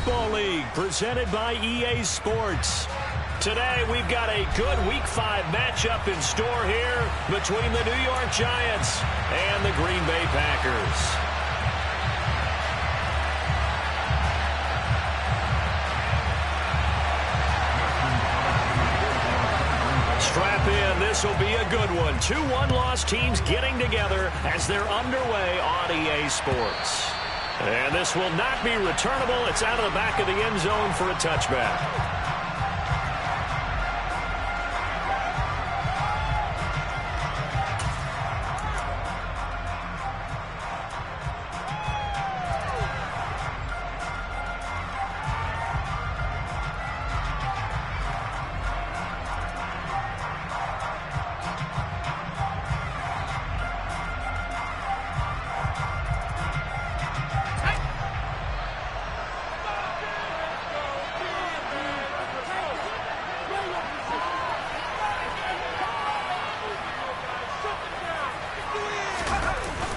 Football League, presented by EA Sports. Today, we've got a good Week 5 matchup in store here between the New York Giants and the Green Bay Packers. Strap in, this will be a good one. 2 one-loss teams getting together as they're underway on EA Sports. And this will not be returnable. It's out of the back of the end zone for a touchback.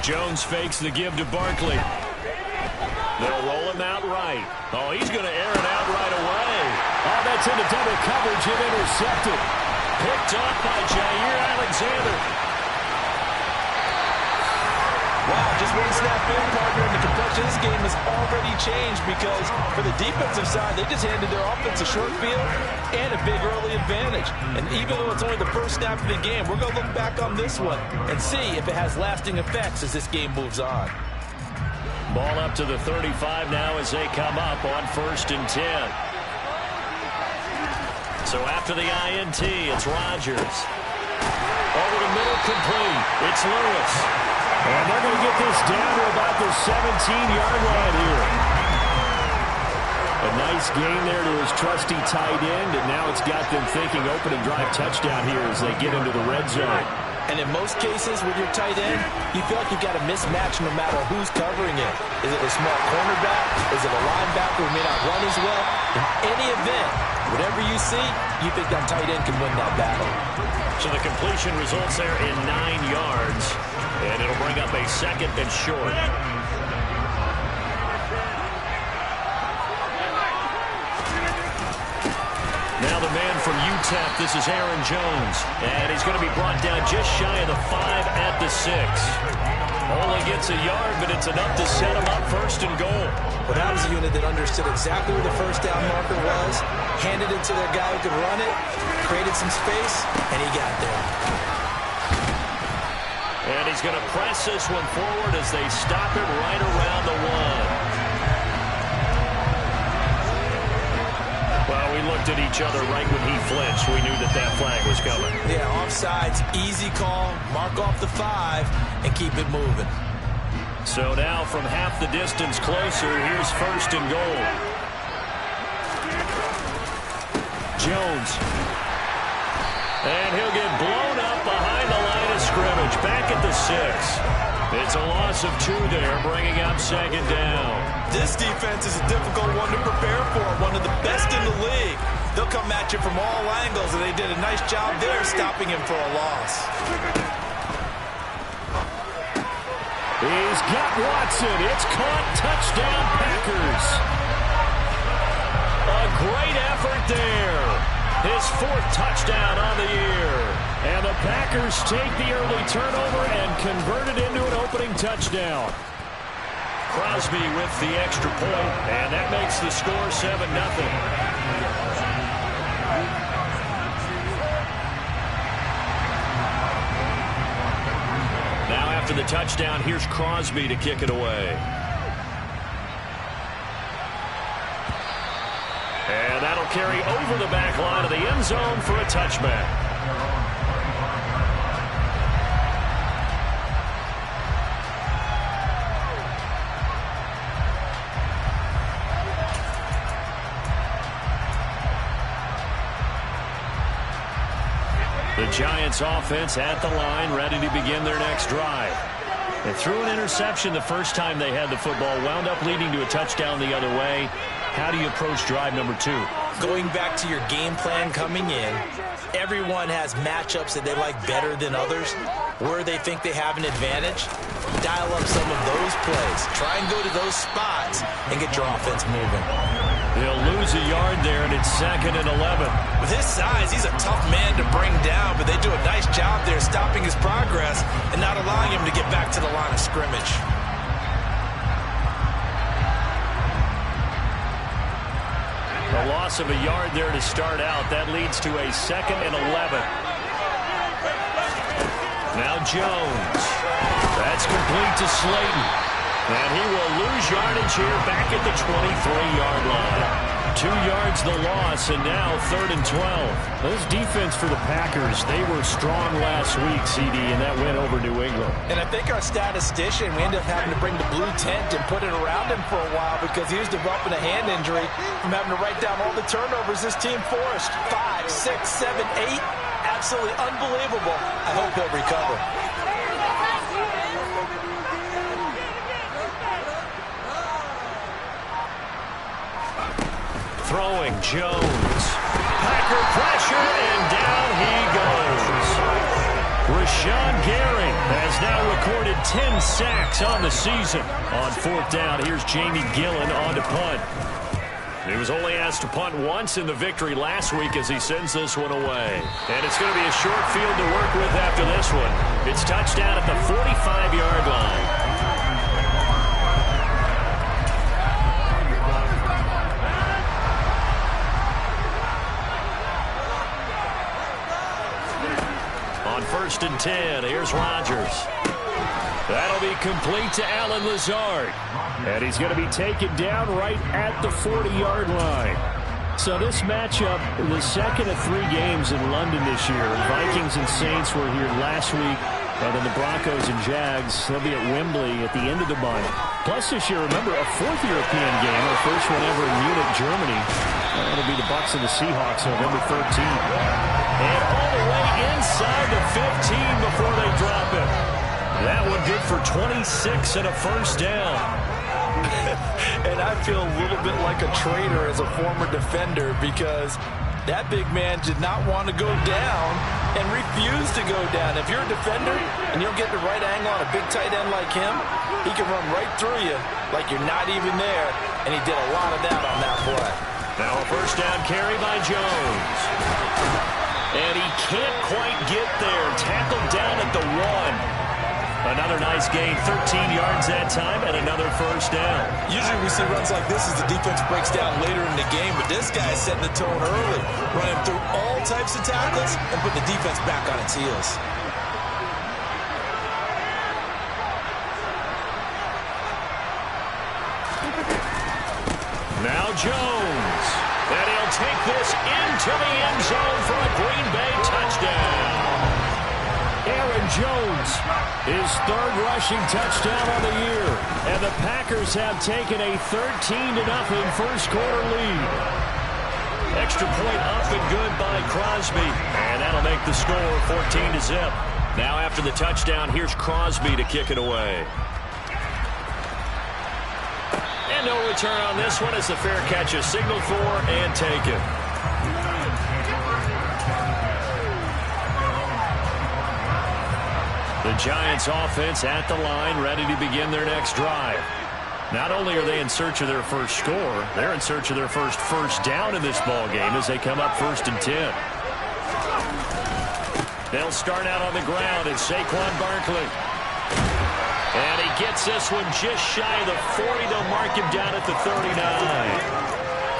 Jones fakes the give to Barkley. They'll roll him out right. Oh, he's going to air it out right away. Oh, that's into double coverage and intercepted. Picked up by Jaire Alexander. Wow, just one snap in, partner, and the complexion of this game has already changed because for the defensive side, they just handed their offense a short field and a big early advantage. And even though it's only the first snap of the game, we're going to look back on this one and see if it has lasting effects as this game moves on. Ball up to the 35 now as they come up on 1st and 10. So after the INT, it's Rodgers. Over the middle, complete. It's Lewis. And they're going to get this down to about the 17-yard line here. A nice gain there to his trusty tight end, and now it's got them thinking opening drive touchdown here as they get into the red zone. And in most cases with your tight end, you feel like you've got a mismatch no matter who's covering it. Is it a small cornerback? Is it a linebacker who may not run as well? In any event, whatever you see, you think that tight end can win that battle. So the completion results there in 9 yards, and it'll bring up a 2nd and short. Now the man from UTEP, this is Aaron Jones. And he's going to be brought down just shy of the 5 at the 6. Only gets a yard, but it's enough to set him up 1st and goal. Well, that was a unit that understood exactly where the first down marker was, handed it to their guy who could run it, created some space, and he got there. And he's going to press this one forward as they stop him right around the 1. Well, we looked at each other right when he flinched. We knew that that flag was coming. Yeah, offsides, easy call, mark off the 5, and keep it moving. So now from half the distance closer, here's 1st and goal. Jones. And he'll get blown up behind the line of scrimmage. Back at the 6. It's a loss of 2 there, bringing up 2nd down. This defense is a difficult one to prepare for, one of the best in the league. They'll come at you from all angles, and they did a nice job there stopping him for a loss. He's got Watson. It's caught. Touchdown, Packers. A great effort there. His 4th touchdown on the year. And the Packers take the early turnover and convert it into an opening touchdown. Crosby with the extra point, and that makes the score 7-0. Now after the touchdown, here's Crosby to kick it away. And that'll carry over the back line of the end zone for a touchback. The Giants offense at the line, ready to begin their next drive. They threw an interception the first time they had the football, wound up leading to a touchdown the other way. How do you approach drive number 2? Going back to your game plan coming in, everyone has matchups that they like better than others. Where they think they have an advantage, dial up some of those plays. Try and go to those spots and get your offense moving. lose a yard there, and it's 2nd and 11. With his size, he's a tough man to bring down, but they do a nice job there stopping his progress and not allowing him to get back to the line of scrimmage. A loss of a yard there to start out. That leads to a 2nd and 11. Now Jones. That's complete to Slayton. And he will lose yardage here back at the 23-yard line. 2 yards the loss, and now 3rd and 12. This defense for the Packers, they were strong last week, CD, and that went over New England. And I think our statistician, we ended up having to bring the blue tent and put it around him for a while because he was developing a hand injury from having to write down all the turnovers this team forced. 5, 6, 7, 8. Absolutely unbelievable. I hope he'll recover. Throwing Jones. Packer pressure, and down he goes. Rashawn Gary has now recorded 10 sacks on the season. On 4th down, here's Jamie Gillen on to punt. He was only asked to punt once in the victory last week as he sends this one away. And it's going to be a short field to work with after this one. It's touchdown at the 45-yard line. On 1st and 10, here's Rodgers. That'll be complete to Allen Lazard. And he's going to be taken down right at the 40-yard line. So this matchup, the second of 3 games in London this year. Vikings and Saints were here last week. And then the Broncos and Jags, they'll be at Wembley at the end of the month. Plus this year, remember, a 4th European game, our first one ever in Munich, Germany. That'll be the Bucs and the Seahawks November 13th. And all the way inside the 15 before they drop it. That one good for 26 and a first down. And I feel a little bit like a traitor as a former defender because that big man did not want to go down and refused to go down. If you're a defender and you don't get the right angle on a big tight end like him, he can run right through you like you're not even there, and he did a lot of that on that play. Now a first down carry by Jones. And he can't quite get there. Tackled down at the 1. Another nice gain, 13 yards that time, and another first down. Usually we see runs like this as the defense breaks down later in the game, but this guy is setting the tone early, running through all types of tackles and putting the defense back on its heels. Now Jones. And he'll take this into the end zone for a Green Bay touchdown. Aaron Jones, his 3rd rushing touchdown of the year. And the Packers have taken a 13-0 first quarter lead. Extra point up and good by Crosby. And that'll make the score 14-0. Now after the touchdown, here's Crosby to kick it away. And no return on this one as the fair catch is signaled for and taken. The Giants offense at the line, ready to begin their next drive. Not only are they in search of their first score, they're in search of their first down in this ball game as they come up 1st and 10. They'll start out on the ground. It's Saquon Barkley. And he gets this one just shy of the 40. They'll mark him down at the 39.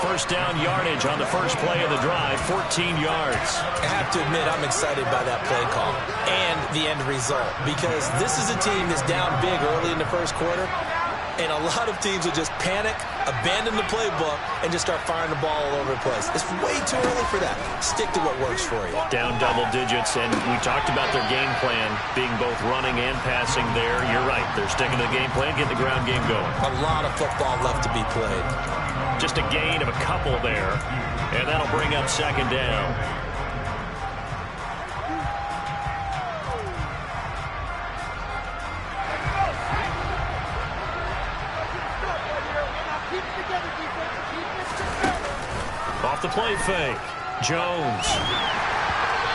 First down yardage on the first play of the drive, 14 yards. I have to admit, I'm excited by that play call and the end result because this is a team that's down big early in the first quarter, and a lot of teams will just panic, abandon the playbook, and just start firing the ball all over the place. It's way too early for that. Stick to what works for you. Down double digits, and we talked about their game plan being both running and passing there. You're right. They're sticking to the game plan, getting the ground game going. A lot of football left to be played. Just a gain of a couple there, and that'll bring up 2nd down. Off the play fake, Jones.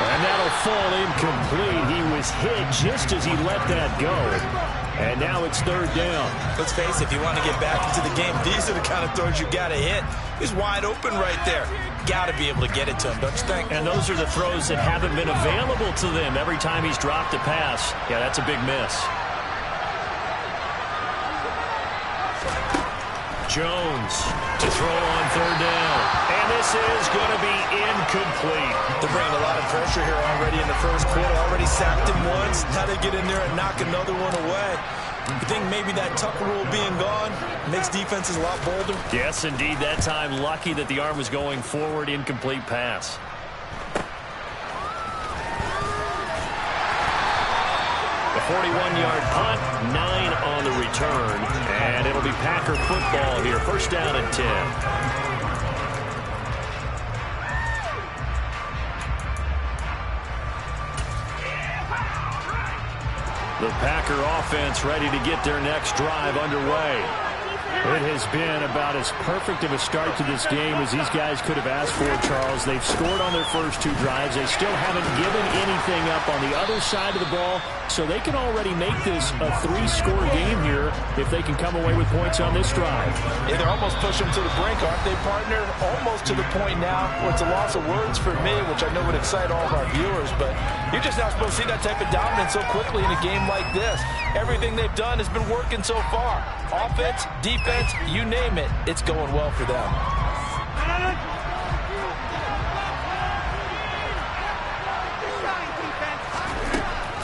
And that'll fall incomplete. He was hit just as he let that go. And now it's third down. Let's face it, if you want to get back into the game, these are the kind of throws you got to hit. He's wide open right there. Got to be able to get it to him, don't you think? And those are the throws that haven't been available to them every time he's dropped a pass. Yeah, that's a big miss. Jones to throw on third down. And this is going to be incomplete. They're bringing a lot of pressure here already in the first quarter. Already sacked him once. Now they get in there and knock another one away. You think maybe that Tucker rule being gone makes defenses a lot bolder? Yes, indeed. That time, lucky that the arm was going forward. Incomplete pass. The 41-yard punt, 9 on the return. And it'll be Packer football here. First down and 10. The Packer offense ready to get their next drive underway. It has been about as perfect of a start to this game as these guys could have asked for, Charles. They've scored on their first 2 drives. They still haven't given anything up on the other side of the ball, so they can already make this a 3-score game here if they can come away with points on this drive. Yeah, they're almost pushing them to the brink, aren't they, partner? Almost to the point now where it's a loss of words for me, which I know would excite all of our viewers, but you're just not supposed to see that type of dominance so quickly in a game like this. Everything they've done has been working so far. Offense, defense, you name it, it's going well for them.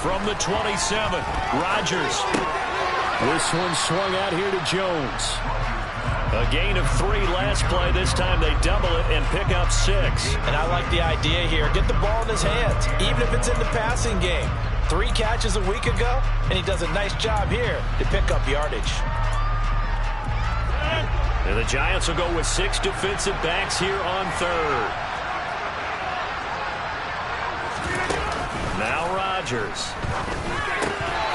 From the 27, Rodgers. This one swung out here to Jones. A gain of 3 last play. This time they double it and pick up 6. And I like the idea here. Get the ball in his hands, even if it's in the passing game. 3 catches a week ago, and he does a nice job here to pick up yardage. And the Giants will go with 6 defensive backs here on third. Now Rodgers.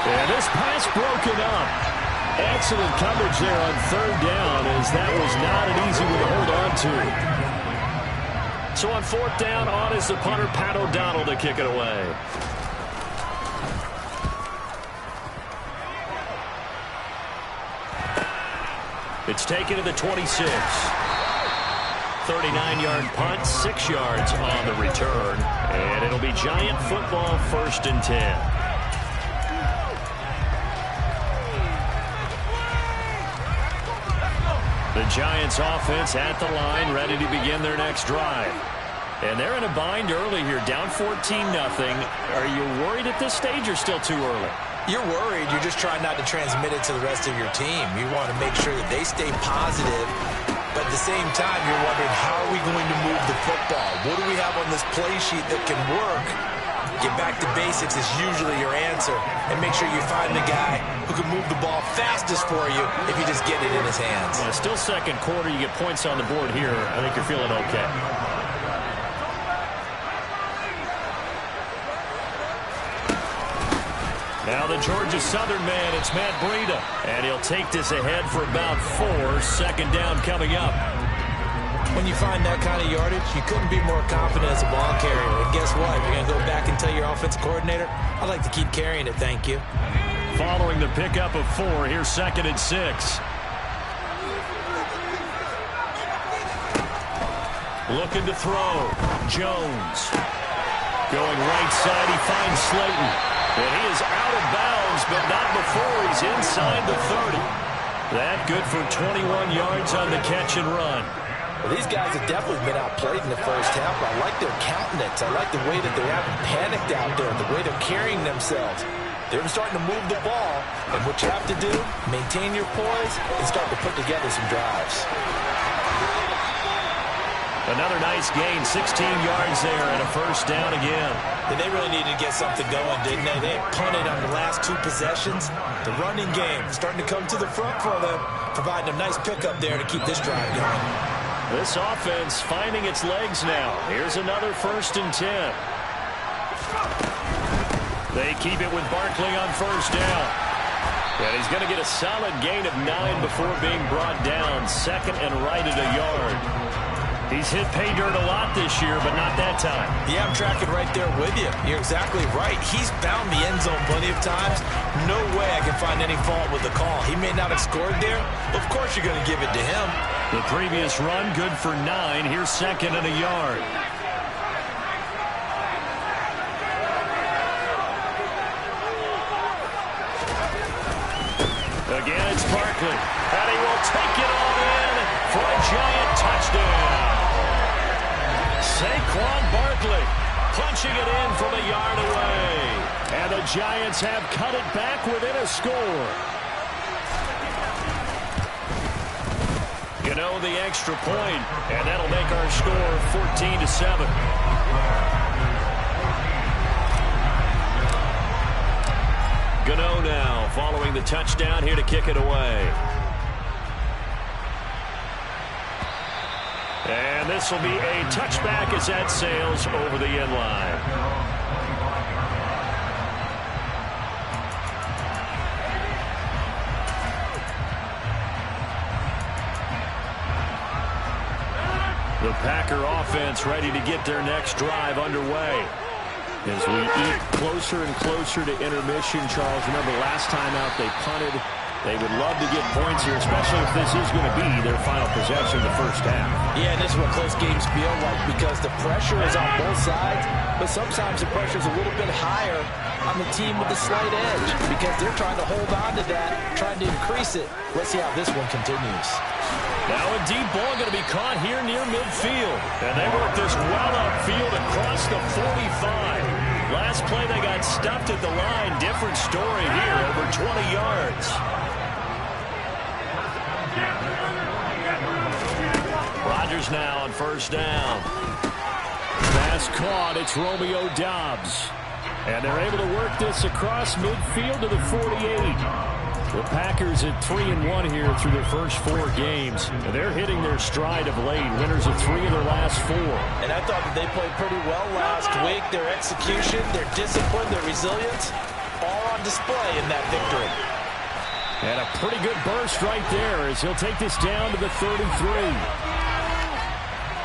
And this pass broken up. Excellent coverage there on third down, as that was not an easy one to hold on to. So on fourth down, on is the punter, Pat O'Donnell, to kick it away. It's taken to the 26. 39-yard punt, 6 yards on the return. And it'll be Giant football, first and 10. The Giants offense at the line, ready to begin their next drive. And they're in a bind early here, down 14-0. Are you worried at this stage or still too early? You're worried. You're just trying not to transmit it to the rest of your team. You want to make sure that they stay positive, but at the same time, you're wondering, how are we going to move the football? What do we have on this play sheet that can work? Get back to basics is usually your answer, and make sure you find the guy who can move the ball fastest for you if you just get it in his hands. Yeah, still second quarter. You get points on the board here. I think you're feeling okay. Now the Georgia Southern man, it's Matt Breida. And he'll take this ahead for about 4. Second down coming up. When you find that kind of yardage, you couldn't be more confident as a ball carrier. And guess what? You're going to go back and tell your offensive coordinator, I'd like to keep carrying it, thank you. Following the pickup of 4, here's second and 6. Looking to throw. Jones. Going right side, he finds Slayton. And he is out of bounds, but not before he's inside the 30. That good for 21 yards on the catch and run. Well, these guys have definitely been outplayed in the first half. I like their countenance. I like the way that they haven't panicked out there, the way they're carrying themselves. They're starting to move the ball, and what you have to do, maintain your poise and start to put together some drives. Another nice gain, 16 yards there, and a first down again. And they really needed to get something going, didn't they? They punted on the last 2 possessions. The running game starting to come to the front for them, providing a nice pickup there to keep this drive going. This offense finding its legs now. Here's another first and 10. They keep it with Barkley on first down. And he's going to get a solid gain of 9 before being brought down. Second and right at a yard. He's hit pay dirt a lot this year, but not that time. Yeah, I'm tracking right there with you. You're exactly right. He's found the end zone plenty of times. No way I can find any fault with the call. He may not have scored there, but of course you're going to give it to him. The previous run, good for 9. Here's 2nd and a yard. Again, it's Barkley. And he will take it all in for a giant touchdown. Saquon Barkley punching it in from a yard away. And the Giants have cut it back within a score. You know, the extra point, and that'll make our score 14-7. Gano now following the touchdown here to kick it away. And this will be a touchback as that sails over the end line. The Packer offense ready to get their next drive underway. As we eat closer and closer to intermission, Charles, remember last time out they punted. They would love to get points here, especially if this is going to be their final possession of the first half. Yeah, and this is what close games feel like because the pressure is on both sides, but sometimes the pressure is a little bit higher on the team with the slight edge because they're trying to hold on to that, trying to increase it. Let's see how this one continues. Now a deep ball going to be caught here near midfield. And they work this well upfield across the 45. Last play they got stuffed at the line. Different story here, over 20 yards. Rodgers now on first down. Pass caught. It's Romeo Doubs. And they're able to work this across midfield to the 48. The Packers at 3-1 here through their first 4 games. And they're hitting their stride of late. Winners of 3 of their last 4. And I thought that they played pretty well last week. Their execution, their discipline, their resilience, all on display in that victory. And a pretty good burst right there as he'll take this down to the 33.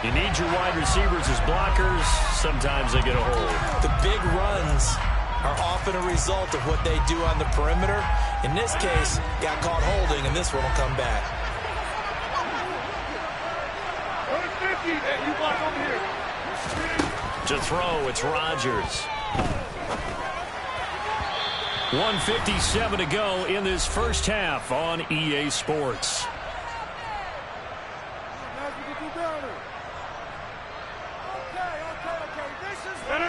You need your wide receivers as blockers. Sometimes they get a hold. The big runs are often a result of what they do on the perimeter. In this case, got caught holding, and this one will come back. To throw, it's Rodgers. 1:57 to go in this first half on EA Sports.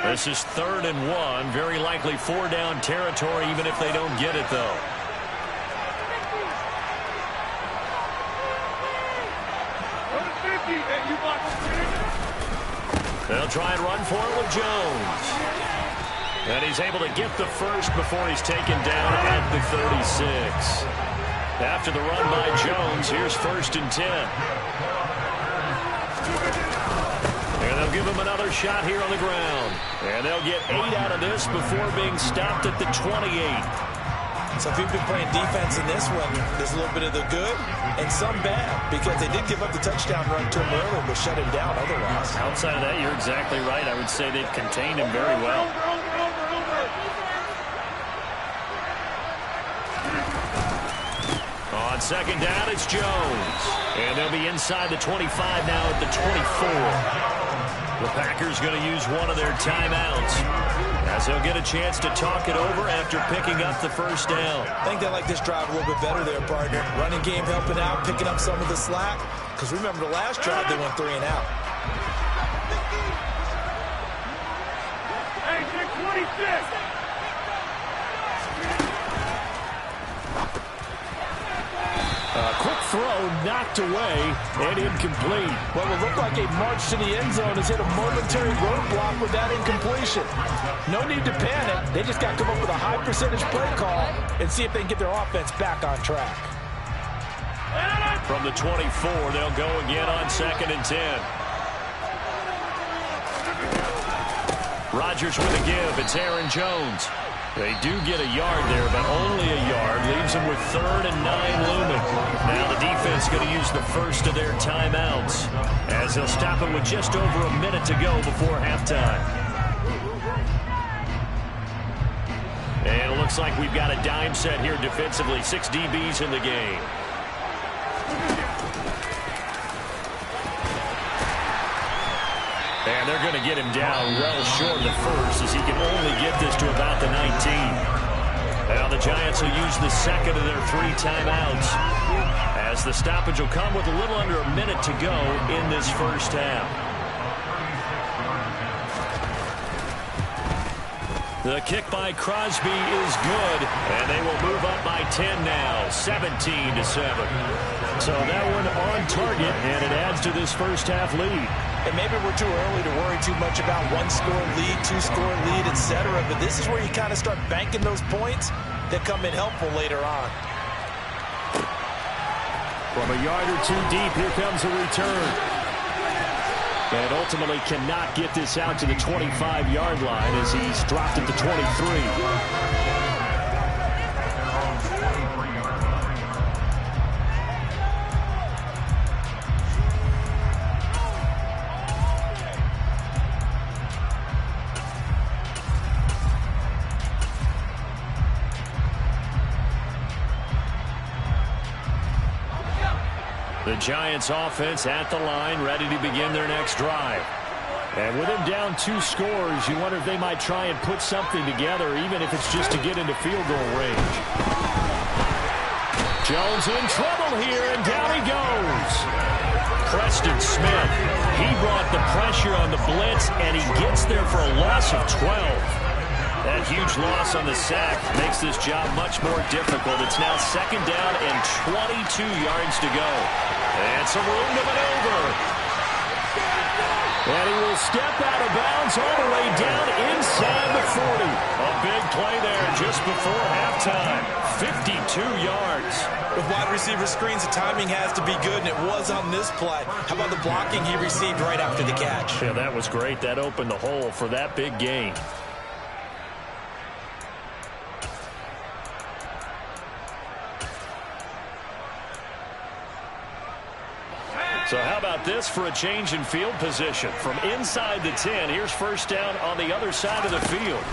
This is 3rd and 1. Very likely 4-down territory, even if they don't get it, though. They'll try and run for it with Jones. And he's able to get the first before he's taken down at the 36. After the run by Jones, here's 1st and 10. And they'll give him another shot here on the ground. And they'll get 8 out of this before being stopped at the 28. So if you've been playing defense in this one, there's a little bit of the good and some bad because they did give up the touchdown run to him earlier but shut him down otherwise. Outside of that, you're exactly right. I would say they've contained him very well. On 2nd down, it's Jones. And they'll be inside the 25 now at the 24. The Packers going to use one of their timeouts as they'll get a chance to talk it over after picking up the first down. I think they like this drive a little bit better there, partner. Running game helping out, picking up some of the slack. Because remember the last drive, they went 3 and out. Hey, 626. Quick throw knocked away and incomplete. Well, it looked like a march to the end zone has hit a momentary roadblock with that incompletion. No need to panic. They just got to come up with a high percentage play call and see if they can get their offense back on track. From the 24, they'll go again on 2nd and 10. Rodgers with a give. It's Aaron Jones. They do get a yard there, but only a yard. Leaves them with 3rd and 9 looming. Now the defense going to use the first of their timeouts as they'll stop it with just over a minute to go before halftime. And it looks like we've got a dime set here defensively. 6 DBs in the game. And they're going to get him down well short of the first as he can only get this to about the 19. Now the Giants will use the second of their 3 timeouts as the stoppage will come with a little under a minute to go in this first half. The kick by Crosby is good, and they will move up by 10 now, 17-7. So that one on target, and it adds to this first half lead. And maybe we're too early to worry too much about 1-score lead, 2-score lead, etc. But this is where you kind of start banking those points that come in helpful later on. From a yard or 2 deep, here comes a return. And ultimately cannot get this out to the 25-yard line as he's dropped at the 23. The Giants offense at the line, ready to begin their next drive. And with him down 2 scores, you wonder if they might try and put something together, even if it's just to get into field goal range. Jones in trouble here, and down he goes. Preston Smith, he brought the pressure on the blitz, and he gets there for a loss of 12. That huge loss on the sack makes this job much more difficult. It's now 2nd down and 22 yards to go. And some room to maneuver. And he will step out of bounds all the way down inside the 40. A big play there just before halftime. 52 yards. With wide receiver screens, the timing has to be good, and it was on this play. How about the blocking he received right after the catch? Yeah, that was great. That opened the hole for that big gain. So how about this for a change in field position? From inside the 10, here's first down on the other side of the field.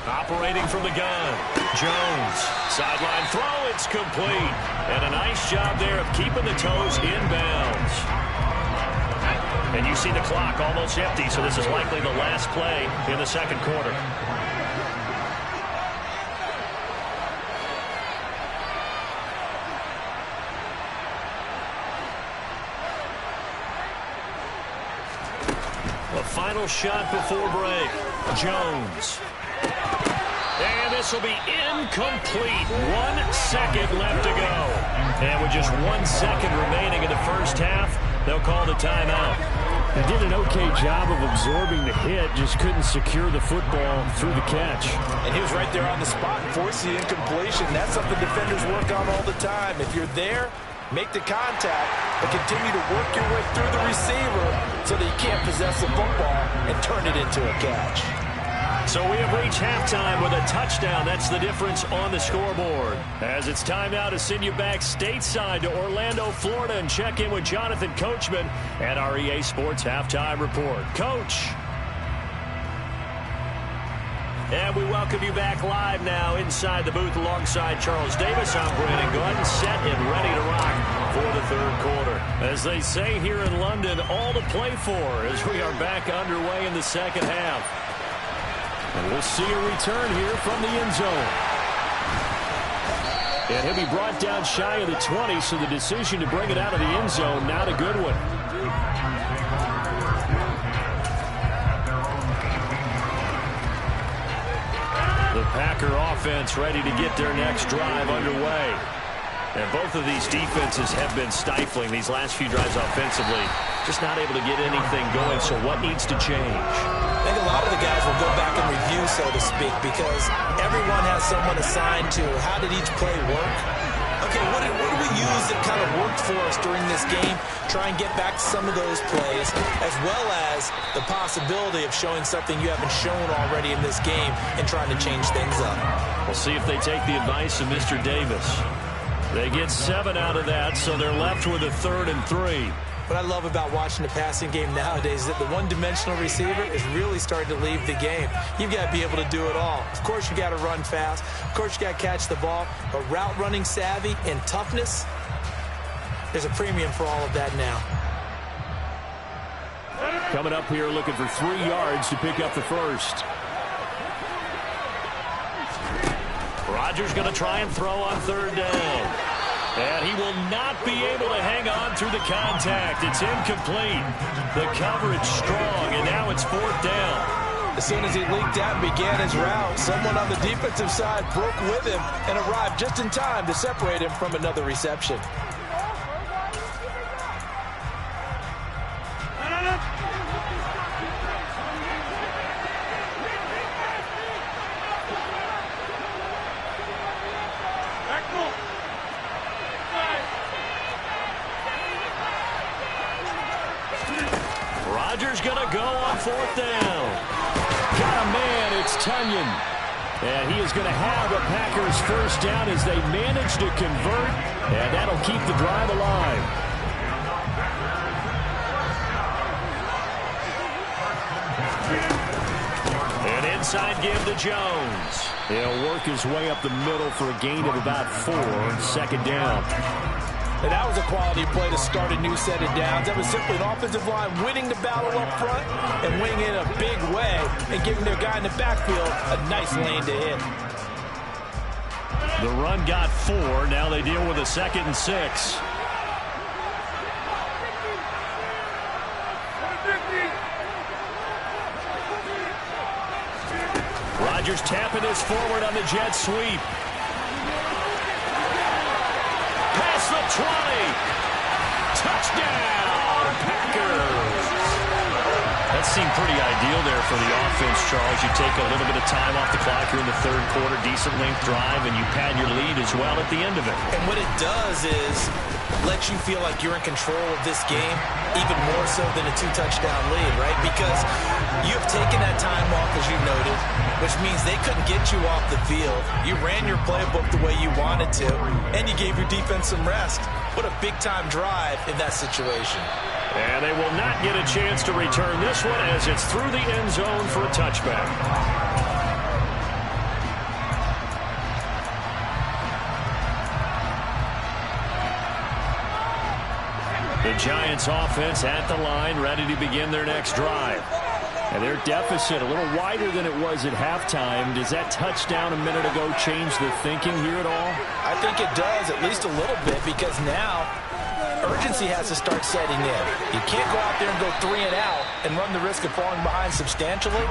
Operating from the gun, Jones. Sideline throw, it's complete. And a nice job there of keeping the toes in bounds. And you see the clock almost empty, so this is likely the last play in the second quarter. The final shot before break. Jones. And this will be incomplete. 1 second left to go. And with just 1 second remaining in the first half, they'll call the timeout. He did an okay job of absorbing the hit, just couldn't secure the football through the catch. And he was right there on the spot and forced the incompletion. That's something defenders work on all the time. If you're there, make the contact, but continue to work your way through the receiver so that you can't possess the football and turn it into a catch. So we have reached halftime with a touchdown. That's the difference on the scoreboard. As it's time now to send you back stateside to Orlando, Florida, and check in with Jonathan Coachman at our EA Sports Halftime Report. Coach. And we welcome you back live now inside the booth alongside Charles Davis. I'm Brandon Gordon, set and ready to rock for the third quarter. As they say here in London, all to play for as we are back underway in the second half. And we'll see a return here from the end zone. And he'll be brought down shy of the 20, so the decision to bring it out of the end zone, not a good one. The Packer offense ready to get their next drive underway. And both of these defenses have been stifling these last few drives offensively. Just not able to get anything going, so what needs to change? I think a lot of the guys will go back and review, so to speak, because everyone has someone assigned to how did each play work. okay, what did we use that kind of worked for us during this game? Try and get back to some of those plays, as well as the possibility of showing something you haven't shown already in this game and trying to change things up. We'll see if they take the advice of Mr. Davis. They get 7 out of that, so they're left with a 3rd and 3. What I love about watching the passing game nowadays is that the one-dimensional receiver is really starting to leave the game. You've got to be able to do it all. Of course, you got to run fast. Of course, you got to catch the ball. But route running savvy and toughness, there's a premium for all of that now. Coming up here looking for 3 yards to pick up the first. Rodgers going to try and throw on 3rd down. And he will not be able to hang on through the contact. It's incomplete. The coverage strong, and now it's 4th down. As soon as he leaked out and began his route, someone on the defensive side broke with him and arrived just in time to separate him from another reception. Rodgers going to go on 4th down. Got a man, it's Tunyon. And he is going to have a Packers first down as they manage to convert, and that'll keep the drive alive. An inside give to Jones. He'll work his way up the middle for a gain of about 4, 2nd down. And that was a quality play to start a new set of downs. That was simply an offensive line winning the battle up front and winning it in a big way and giving their guy in the backfield a nice lane to hit. The run got 4. Now they deal with a 2nd and 6. Rodgers tapping this forward on the jet sweep. Past the 20. Touchdown, Packers. That seemed pretty ideal there for the offense, Charles. You take a little bit of time off the clock here in the 3rd quarter, decent length drive, and you pad your lead as well at the end of it. And what it does is let you feel like you're in control of this game, even more so than a 2-touchdown lead, right? Because you have taken that time off, as you noted, which means they couldn't get you off the field. You ran your playbook the way you wanted to, and you gave your defense some rest. What a big-time drive in that situation. And they will not get a chance to return this one as it's through the end zone for a touchback. The Giants offense at the line, ready to begin their next drive. And their deficit a little wider than it was at halftime. Does that touchdown a minute ago change the thinking here at all? I think it does, at least a little bit, because now urgency has to start setting in. You can't go out there and go 3 and out and run the risk of falling behind substantially,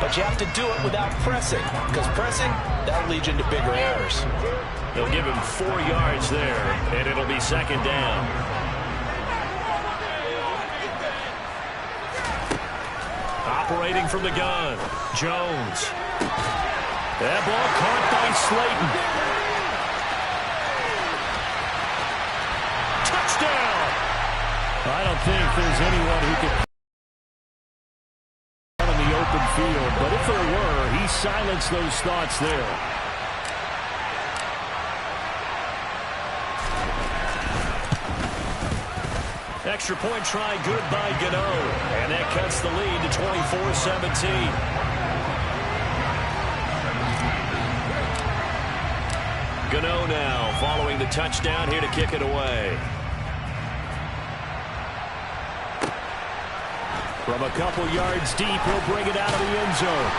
but you have to do it without pressing, because pressing, that'll lead you into bigger errors. They'll give him 4 yards there, and it'll be 2nd down. Operating from the gun, Jones. That ball caught by Slayton. Touchdown! I don't think there's anyone who could in the open field, but if there were, he silenced those thoughts there. Extra point try good by Gano. And that cuts the lead to 24-17. Gano now following the touchdown here to kick it away. From a couple yards deep, he'll bring it out of the end zone.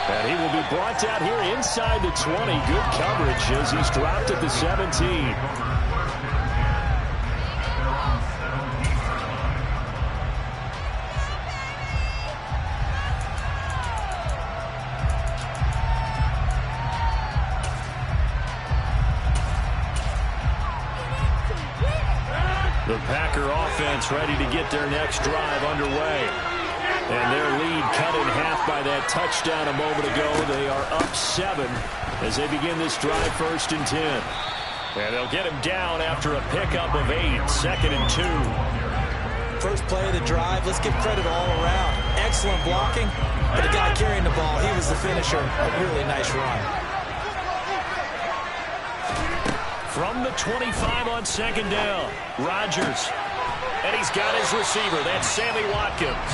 And he will be brought down here inside the 20. Good coverage as he's dropped at the 17. The Packer offense ready to get their next drive underway. And their lead cut in half by that touchdown a moment ago. They are up 7 as they begin this drive 1st and 10. And they'll get him down after a pickup of 8, 2nd and 2. First play of the drive, let's give credit all around. Excellent blocking, but the guy carrying the ball, he was the finisher. A really nice run. From the 25 on 2nd down, Rodgers. And he's got his receiver. That's Sammy Watkins.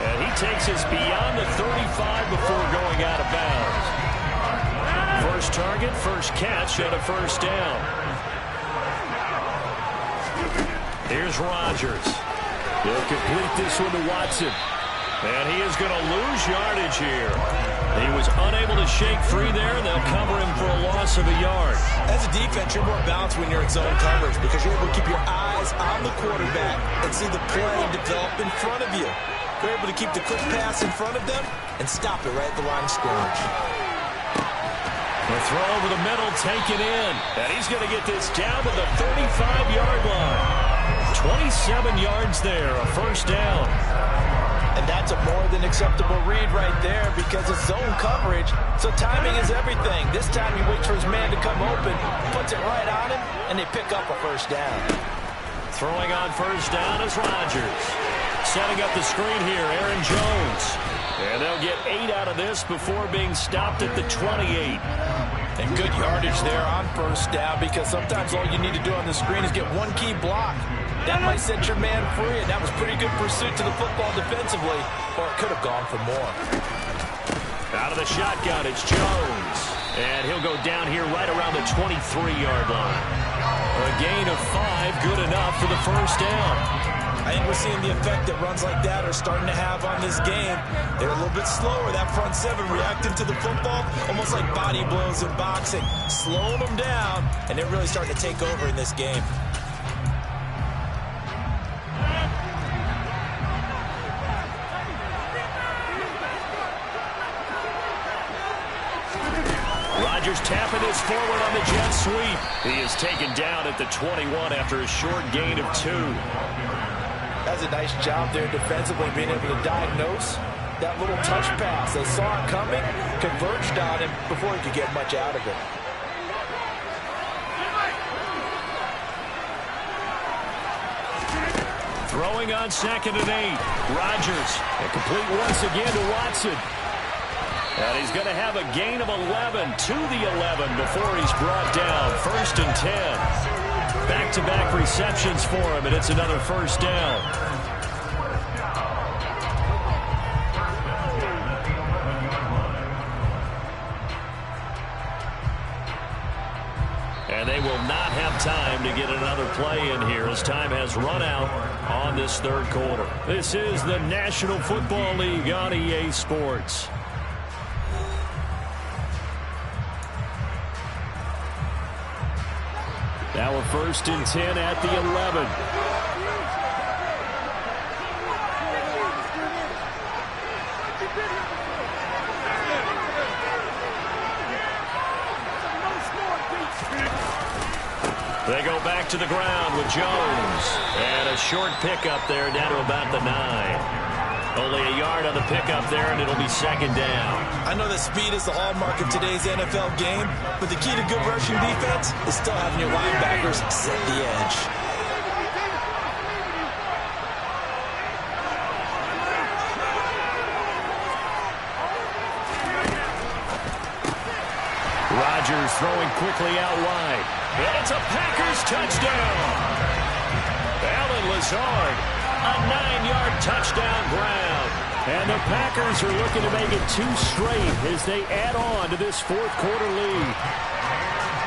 And he takes us beyond the 35 before going out of bounds. First target, first catch, and a first down. Here's Rodgers. He'll complete this one to Watson. And he is going to lose yardage here. He was unable to shake free there, and they'll cover him for a loss of a yard. As a defense, you're more balanced when you're in zone coverage because you're able to keep your eyes on the quarterback and see the play develop in front of you. You're able to keep the quick pass in front of them and stop it right at the line of scrimmage. The throw over the middle, taken in. And he's going to get this down to the 35-yard line. 27 yards there, a first down. And that's a more than acceptable read right there because it's zone coverage, so timing is everything. This time he waits for his man to come open, puts it right on him, and they pick up a first down. Throwing on first down is Rodgers. Setting up the screen here, Aaron Jones. And they'll get 8 out of this before being stopped at the 28. And good yardage there on first down because sometimes all you need to do on the screen is get one key block. That might set your man free, and that was pretty good pursuit to the football defensively, or it could have gone for more. Out of the shotgun, it's Jones. And he'll go down here right around the 23-yard line. A gain of 5, good enough for the first down. I think we're seeing the effect that runs like that are starting to have on this game. They're a little bit slower, that front seven reacting to the football, almost like body blows in boxing, slowing them down, and they're really starting to take over in this game. Rodgers tapping this forward on the jet sweep. He is taken down at the 21 after a short gain of 2. That's a nice job there defensively, being able to diagnose that little touch pass. They saw it coming, converged on him before he could get much out of it. Throwing on 2nd and 8. Rodgers. And complete once again to Watson. And he's going to have a gain of 11 to the 11 before he's brought down. 1st and 10. Back-to-back receptions for him, and it's another first down. And they will not have time to get another play in here as time has run out on this third quarter. This is the National Football League on EA Sports. Now a 1st and 10 at the 11. They go back to the ground with Jones. And a short pickup there down to about the 9. Only a yard on the pickup there, and it'll be 2nd down. I know that speed is the hallmark of today's NFL game, but the key to good rushing defense is still having your linebackers set the edge. Rodgers throwing quickly out wide. And it's a Packers touchdown. Allen Lazard, a 9-yard touchdown ground. And the Packers are looking to make it 2 straight as they add on to this fourth quarter lead.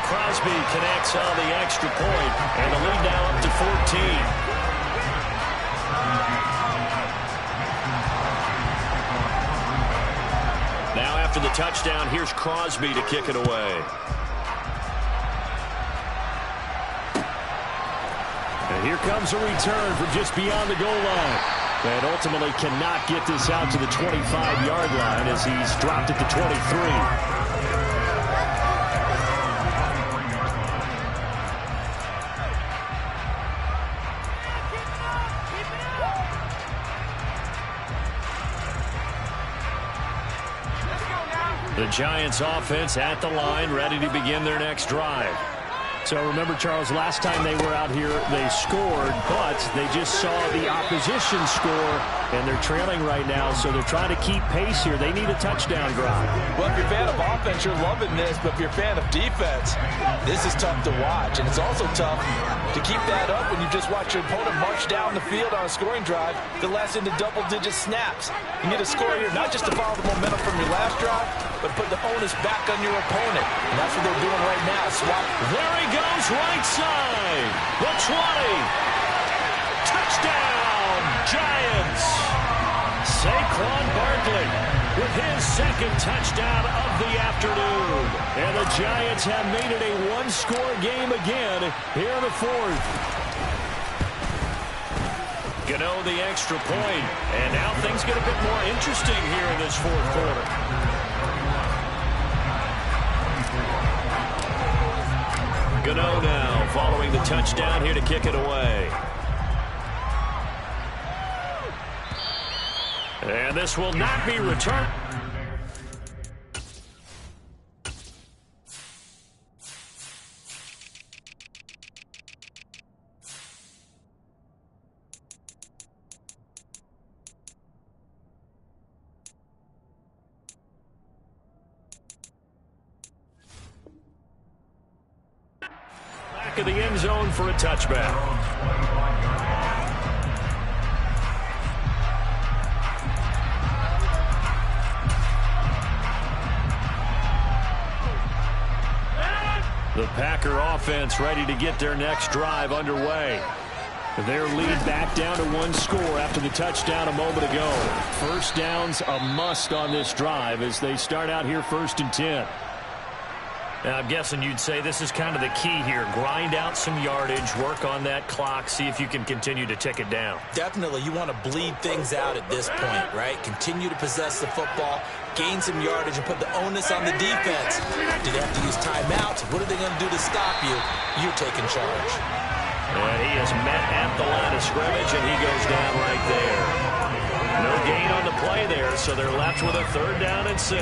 Crosby connects on the extra point, and the lead now up to 14. Now after the touchdown, here's Crosby to kick it away. And here comes a return from just beyond the goal line. And ultimately cannot get this out to the 25-yard line as he's dropped at the 23. The Giants offense at the line, ready to begin their next drive. So remember, Charles, last time they were out here, they scored, but they just saw the opposition score, and they're trailing right now, so they're trying to keep pace here. They need a touchdown drive. Well, if you're a fan of offense, you're loving this, but if you're a fan of defense, this is tough to watch, and it's also tough to keep that up when you just watch your opponent march down the field on a scoring drive that lasts into double-digit snaps. You need a score here, not just to follow the momentum from your last drive, but put the onus back on your opponent, and that's what they're doing right now. Swap. There he goes, right side. The 20. Touchdown, Giants. Saquon Barkley with his second touchdown of the afternoon. And the Giants have made it a one-score game again here in the fourth. Gano the extra point. And now things get a bit more interesting here in this fourth quarter. Gano now following the touchdown here to kick it away. And this will not be returned. Of the end zone for a touchback. The Packer offense ready to get their next drive underway. Their lead back down to one score after the touchdown a moment ago. First down's a must on this drive as they start out here 1st and 10. Now, I'm guessing you'd say this is kind of the key here. Grind out some yardage, work on that clock, see if you can continue to tick it down. Definitely. You want to bleed things out at this point, right? Continue to possess the football, gain some yardage, and put the onus on the defense. Do they have to use timeouts? What are they going to do to stop you? You're taking charge. And he is met at the line of scrimmage, and he goes down right there. No gain on the play there, so they're left with a 3rd down and 6.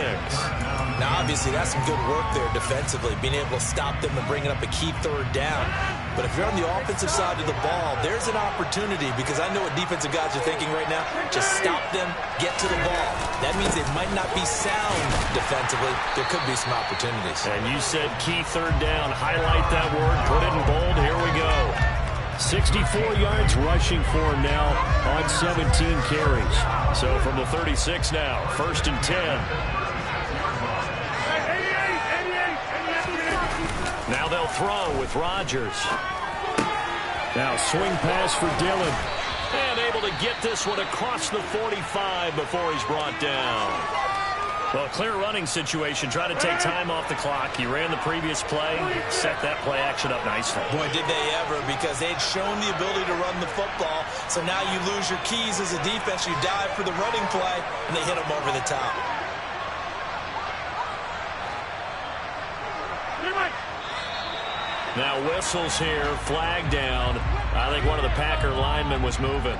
Now, obviously, that's some good work there defensively, being able to stop them and bringing up a key 3rd down. But if you're on the offensive side of the ball, there's an opportunity, because I know what defensive guys are thinking right now. Just stop them, get to the ball. That means they might not be sound defensively. There could be some opportunities. And you said key 3rd down. Highlight that word, put it in bold. Here we go. 64 yards rushing for him now on 17 carries. So from the 36 now, 1st and 10. Now they'll throw with Rodgers. Now swing pass for Dillon. And able to get this one across the 45 before he's brought down. Well, clear running situation. Try to take time off the clock. He ran the previous play, set that play action up nicely. Boy, did they ever, because they'd shown the ability to run the football. So now you lose your keys as a defense. You dive for the running play, and they hit them over the top. Now whistles here, flag down. I think one of the Packer linemen was moving.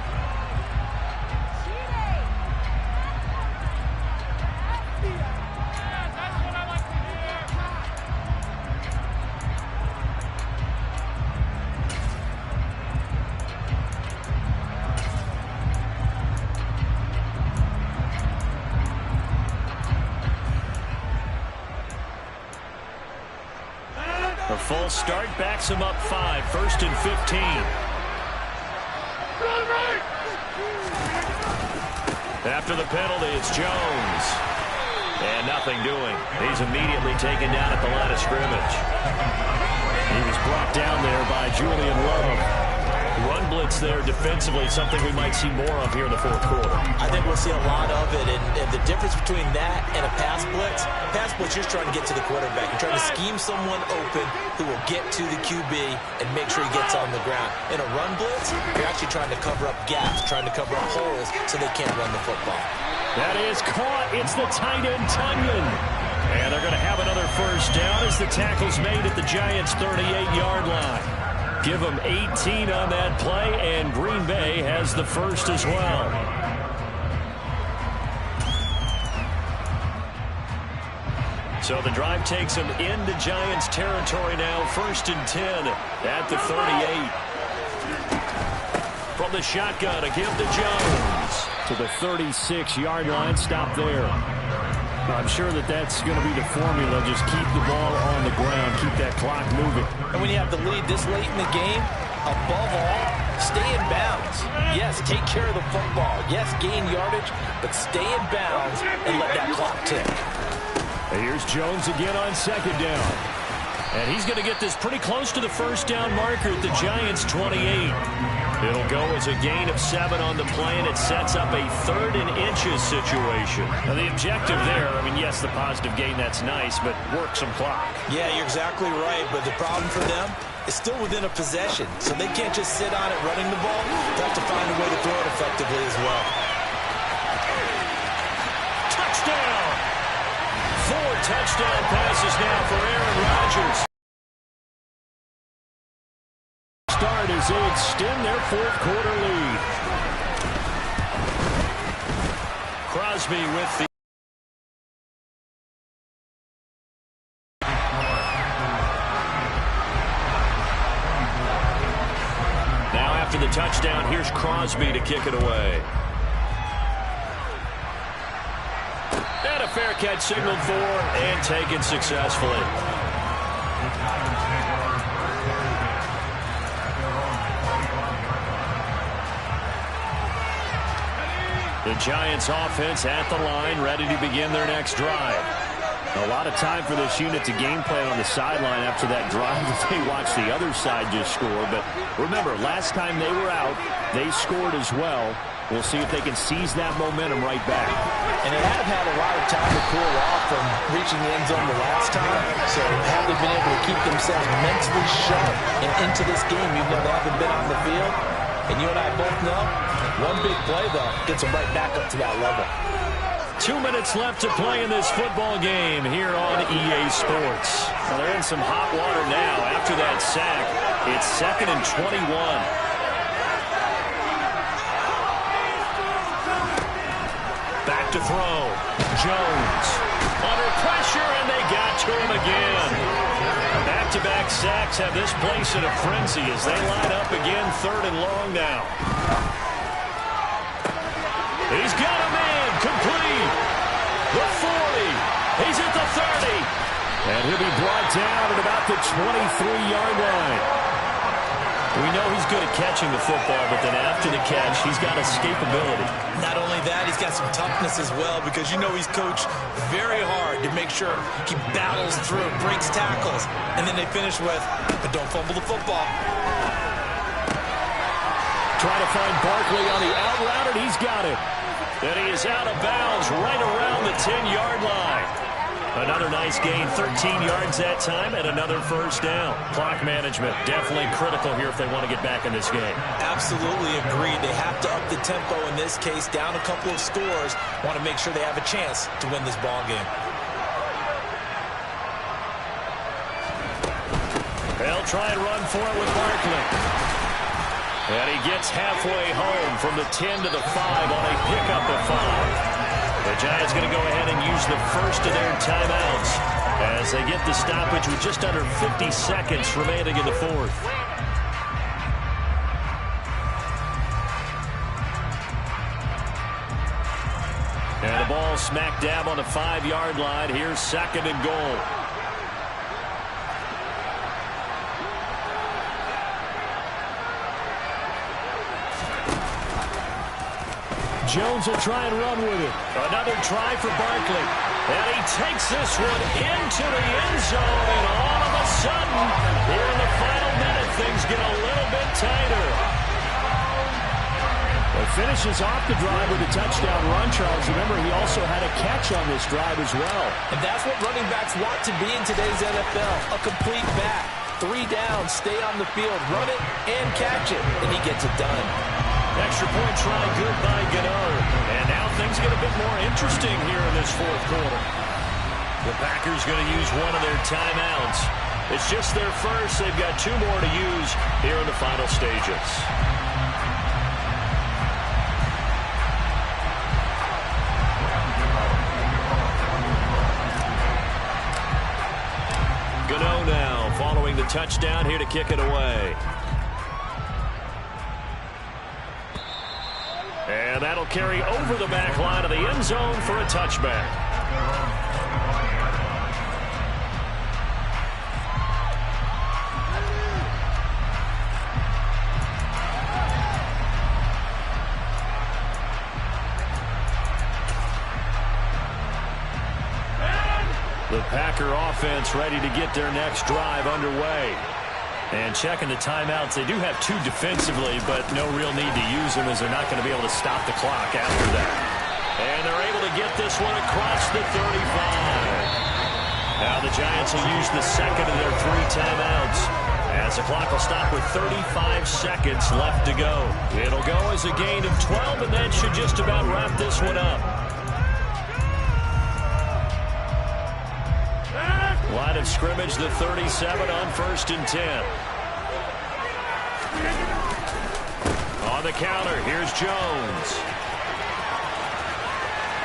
A full start backs him up 5, 1st and 15. After the penalty, it's Jones. And nothing doing. He's immediately taken down at the line of scrimmage. He was brought down there by Julian Love. Run blitz there defensively, something we might see more of here in the 4th quarter. I think we'll see a lot of it, and the difference between that and a pass blitz, you're just trying to get to the quarterback. You're trying to scheme someone open who will get to the QB and make sure he gets on the ground. In a run blitz, you're actually trying to cover up gaps, trying to cover up holes so they can't run the football. That is caught. It's the tight end, Tunyon. And they're going to have another 1st down as the tackle's made at the Giants' 38-yard line. Give them 18 on that play, and Green Bay has the 1st as well. So the drive takes him into Giants territory now. 1st and 10 at the 38. From the shotgun, a give to Jones. To the 36-yard line. Stop there. I'm sure that's going to be the formula. Just keep the ball on the ground. Keep that clock moving. And when you have the lead this late in the game, above all, stay in bounds. Yes, take care of the football. Yes, gain yardage, but stay in bounds and let that clock tick. And here's Jones again on 2nd down. And he's going to get this pretty close to the 1st down marker at the Giants' 28. It'll go as a gain of 7 on the play, and it sets up a 3rd and inches situation. Now, the objective there, I mean, yes, the positive gain, that's nice, but work some clock. Yeah, you're exactly right, but the problem for them is still within a possession, so they can't just sit on it running the ball. They have to find a way to throw it effectively as well. Touchdown! 4 touchdown passes now for Aaron Rodgers. Start as they extend their 4th quarter lead. Crosby with the now after the touchdown, here's Crosby to kick it away. And a fair catch signaled for and taken successfully. The Giants offense at the line, ready to begin their next drive. A lot of time for this unit to game plan on the sideline after that drive that they watched the other side just score. But remember, last time they were out, they scored as well. We'll see if they can seize that momentum right back. And they have had a lot of time to cool off from reaching the end zone the last time. So have they been able to keep themselves mentally sharp and into this game even though they haven't been on the field? And you and I both know, one big play, though, gets them right back up to that level. 2 minutes left to play in this football game here on EA Sports. Well, they're in some hot water now after that sack. It's 2nd and 21. Back to throw. Jones under pressure, and they got to him again. Back-to-back sacks have this place in a frenzy as they line up again 3rd and long now. He's got a man complete. The 40. He's at the 30. And he'll be brought down at about the 23-yard line. We know he's good at catching the football, but then after the catch, he's got escapability. Not only that, he's got some toughness as well because you know he's coached very hard to make sure he battles through, breaks tackles, and then they finish with, but don't fumble the football. Trying to find Barkley on the out route, and he's got it. And he is out of bounds right around the 10-yard line. Another nice gain, 13 yards that time, and another 1st down. Clock management definitely critical here if they want to get back in this game. Absolutely agreed. They have to up the tempo in this case, down a couple of scores. Want to make sure they have a chance to win this ball game. They'll try and run for it with Barkley. And he gets halfway home from the 10 to the 5 on a pickup of 5. The Giants going to go ahead and use the first of their timeouts as they get the stoppage with just under 50 seconds remaining in the 4th. And the ball smack dab on the 5-yard line. Here's 2nd and goal. Jones will try and run with it. Another try for Barkley. And he takes this one into the end zone. And all of a sudden, here in the final minute, things get a little bit tighter. Well, finishes off the drive with a touchdown run, Charles. Remember, he also had a catch on this drive as well. And that's what running backs want to be in today's NFL. A complete back. 3 down, stay on the field, run it, and catch it. And he gets it done. Extra point try good by Gano. And now things get a bit more interesting here in this 4th quarter. The Packers going to use one of their timeouts. It's just their first. They've got 2 more to use here in the final stages. getting the touchdown here to kick it away. And that'll carry over the back line of the end zone for a touchback. The Packer offense ready to get their next drive underway. And checking the timeouts, they do have 2 defensively, but no real need to use them as they're not going to be able to stop the clock after that. And they're able to get this one across the 35. Now the Giants will use the second of their 3 timeouts, as the clock will stop with 35 seconds left to go. It'll go as a gain of 12, and that should just about wrap this one up. Line of scrimmage, the 37 on 1st and 10. On the counter, here's Jones.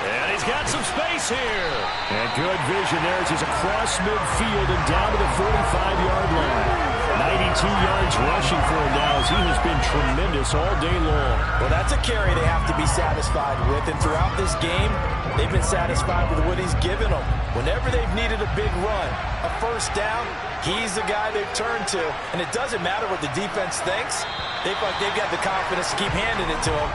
And he's got some space here. And good vision there as he's across midfield and down to the 45-yard line. 92 yards rushing for him now as he has been tremendous all day long. Well, that's a carry they have to be satisfied with. And throughout this game, they've been satisfied with what he's given them. Whenever they've needed a big run, a first down, he's the guy they've turned to. And it doesn't matter what the defense thinks. They've got the confidence to keep handing it to him.